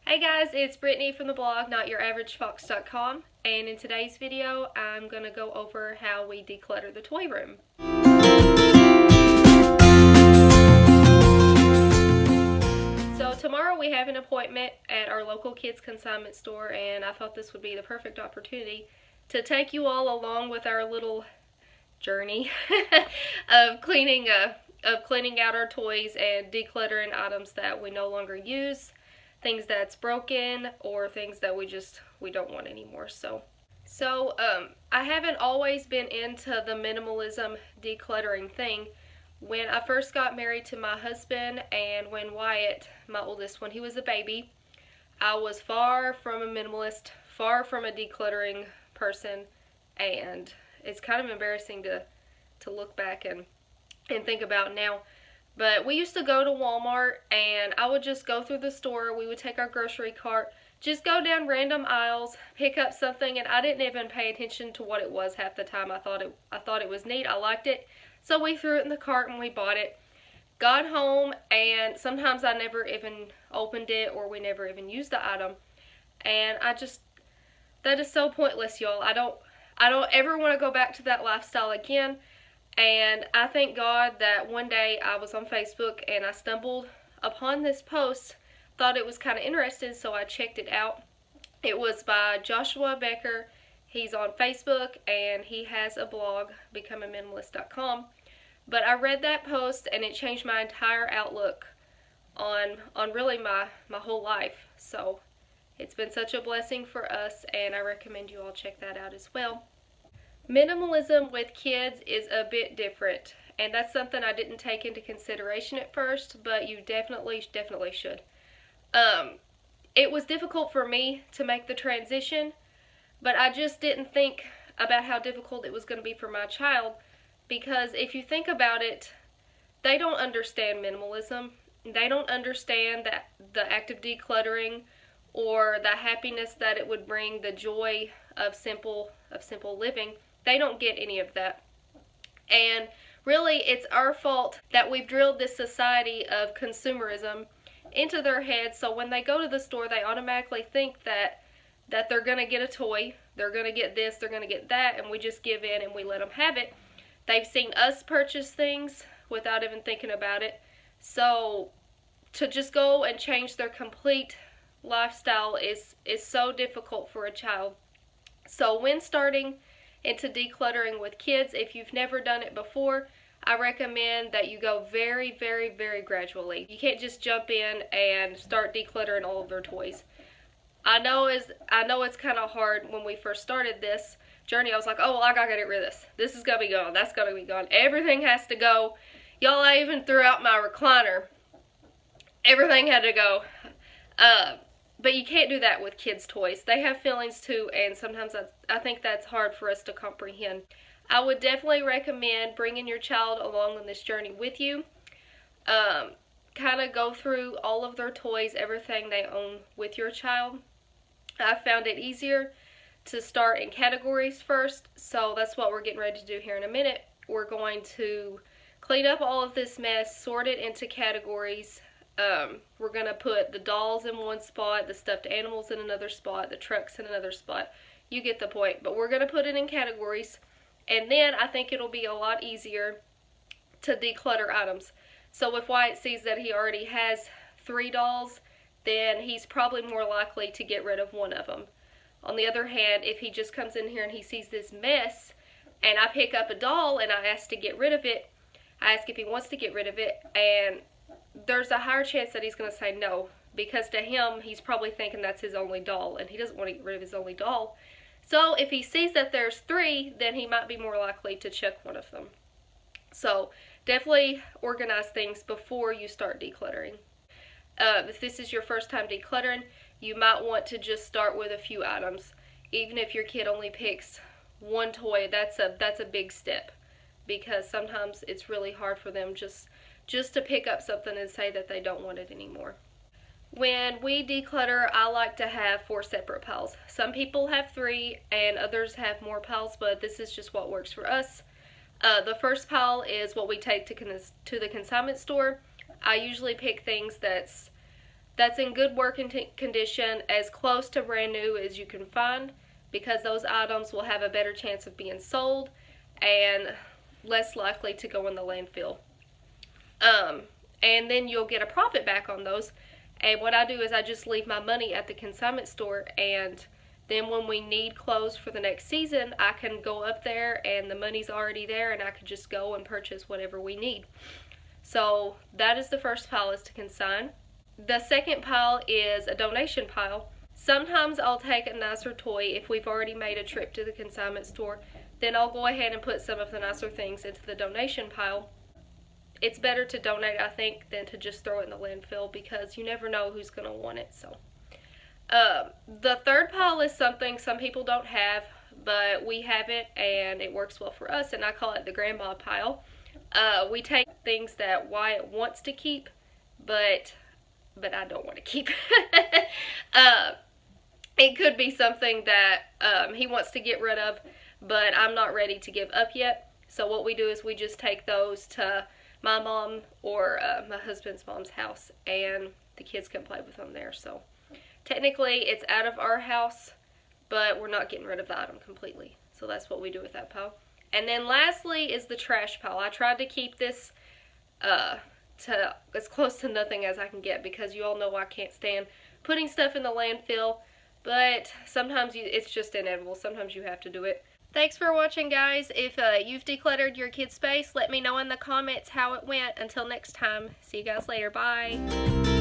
Hey guys, it's Brittany from the blog NotYourAverageFox.com, and in today's video I'm going to go over how we declutter the toy room. So tomorrow we have an appointment at our local kids consignment store, and I thought this would be the perfect opportunity to take you all along with our little journey of cleaning out our toys and decluttering items that we no longer use, things that's broken, or things that we don't want anymore. So I haven't always been into the minimalism decluttering thing. When I first got married to my husband, and when Wyatt, my oldest, when he was a baby, I was far from a minimalist, far from a decluttering person, and it's kind of embarrassing to look back and think about now. But we used to go to Walmart, and I would just go through the store. We would take our grocery cart, just go down random aisles, pick up something, and I didn't even pay attention to what it was half the time. I thought it was neat. I liked it. So we threw it in the cart and we bought it. Got home, and sometimes I never even opened it, or we never even used the item. And that is so pointless, y'all. I don't ever want to go back to that lifestyle again. And I thank God that one day I was on Facebook and I stumbled upon this post, thought it was kind of interesting, so I checked it out. It was by Joshua Becker. He's on Facebook and he has a blog, becomeaminimalist.com. But I read that post and it changed my entire outlook on really my whole life. So it's been such a blessing for us, and I recommend you all check that out as well. Minimalism with kids is a bit different, and that's something I didn't take into consideration at first, but you definitely should. It was difficult for me to make the transition, but I just didn't think about how difficult it was going to be for my child, because if you think about it, they don't understand minimalism. They don't understand that the act of decluttering, or the happiness that it would bring, the joy of simple living. They don't get any of that. And really, it's our fault that we've drilled this society of consumerism into their heads, so when they go to the store, they automatically think that they're going to get a toy, they're going to get this, they're going to get that, and we just give in and we let them have it. They've seen us purchase things without even thinking about it. So to just go and change their complete lifestyle is so difficult for a child. So when starting into decluttering with kids, if you've never done it before, I recommend that you go very, very, very gradually. You can't just jump in and start decluttering all of their toys. I know it's kind of hard. When we first started this journey, I was like, oh, well, I gotta get rid of this. This is gonna be gone. That's gonna be gone. Everything has to go. Y'all, I even threw out my recliner. Everything had to go. But you can't do that with kids' toys. They have feelings too, and sometimes I think that's hard for us to comprehend. I would definitely recommend bringing your child along on this journey with you. Kind of go through all of their toys, everything they own with your child. I found it easier to start in categories first, so that's what we're getting ready to do here in a minute. We're going to clean up all of this mess, sort it into categories. We're going to put the dolls in one spot, the stuffed animals in another spot, the trucks in another spot. You get the point. But we're going to put it in categories, and then I think it'll be a lot easier to declutter items. So if Wyatt sees that he already has 3 dolls, then he's probably more likely to get rid of one of them. On the other hand, if he just comes in here and he sees this mess, and I pick up a doll and I ask to get rid of it, I ask if he wants to get rid of it, and there's a higher chance that he's going to say no, because to him, he's probably thinking that's his only doll, and he doesn't want to get rid of his only doll. So if he sees that there's 3, then he might be more likely to chuck one of them. So definitely organize things before you start decluttering. If this is your first time decluttering, you might want to just start with a few items. Even if your kid only picks one toy, that's a big step, because sometimes it's really hard for them just to pick up something and say that they don't want it anymore. When we declutter, I like to have 4 separate piles. Some people have 3 and others have more piles, but this is just what works for us. The first pile is what we take to the consignment store. I usually pick things that's that's in good working condition, as close to brand new as you can find, because those items will have a better chance of being sold and less likely to go in the landfill. And then you'll get a profit back on those. And what I do is I just leave my money at the consignment store, and then when we need clothes for the next season, I can go up there and the money's already there, and I can just go and purchase whatever we need. So that is the first pile, is to consign. The second pile is a donation pile. Sometimes I'll take a nicer toy if we've already made a trip to the consignment store. Then I'll go ahead and put some of the nicer things into the donation pile. It's better to donate, I think, than to just throw it in the landfill, because you never know who's going to want it. So, the third pile is something some people don't have, but we have it and it works well for us, and I call it the grandma pile. We take things that Wyatt wants to keep, but I don't want to keep. It could be something that he wants to get rid of, but I'm not ready to give up yet. So what we do is we just take those to my mom or my husband's mom's house, and the kids can play with them there. So technically it's out of our house, but we're not getting rid of the item completely. So that's what we do with that pile. And then lastly is the trash pile. I tried to keep this to as close to nothing as I can get, because you all know I can't stand putting stuff in the landfill, but sometimes it's just inevitable. Sometimes you have to do it. Thanks for watching, guys. If you've decluttered your kids' space, let me know in the comments how it went. Until next time, see you guys later. Bye.